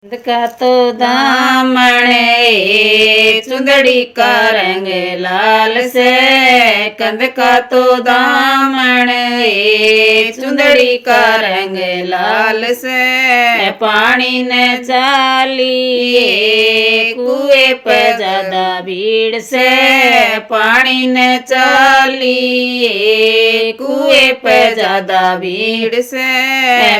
कंद का तो दामन चुंदड़ी का रंग लाल से। कंद का तो दामन चुंदड़ी का रंग लाल से। पानी न चाली कुएं पे ज्यादा भीड़ से। पानी न चाली कुएं पे ज्यादा भीड़ से।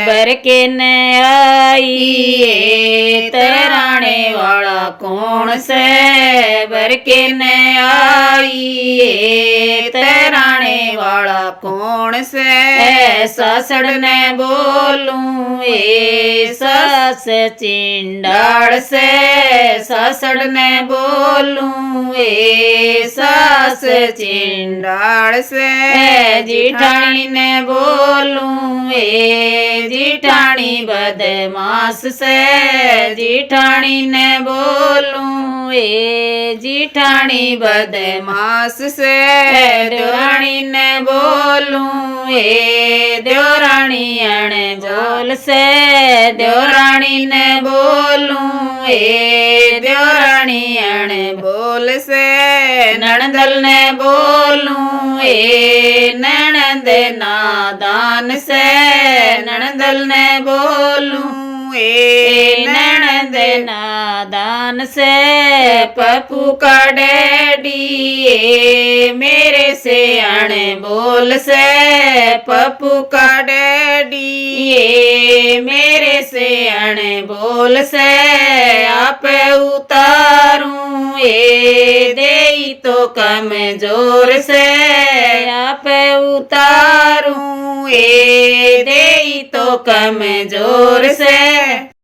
बर के न आई तराने वाला कौन से। बर के न आई तराने वाला कौन से। सासड़ ने बोलूं सास चिंडाड़ से। सासड़ ने बोलूं सास चिंडाड़ से। जिठानी ने बोलूं जिठानी बदमाश से। जिठानी ने बोलूं जिठानी बदमाश से। देवरानी ने बोलूं देवरानी अण बोल से। देवरानी ने बोलूं देवरानी अण बोल से। नणदल ने बोलूं नणद नादान से। नणदल ने बोलूं नणद नादान से। पप्पू का डैडी मेरे से अण बोल से। पप्पू का डैडी मेरे से अण बोल से। आप उतारूं दे तो कम जोर से। आप उतारूं दे तो कम जोर से।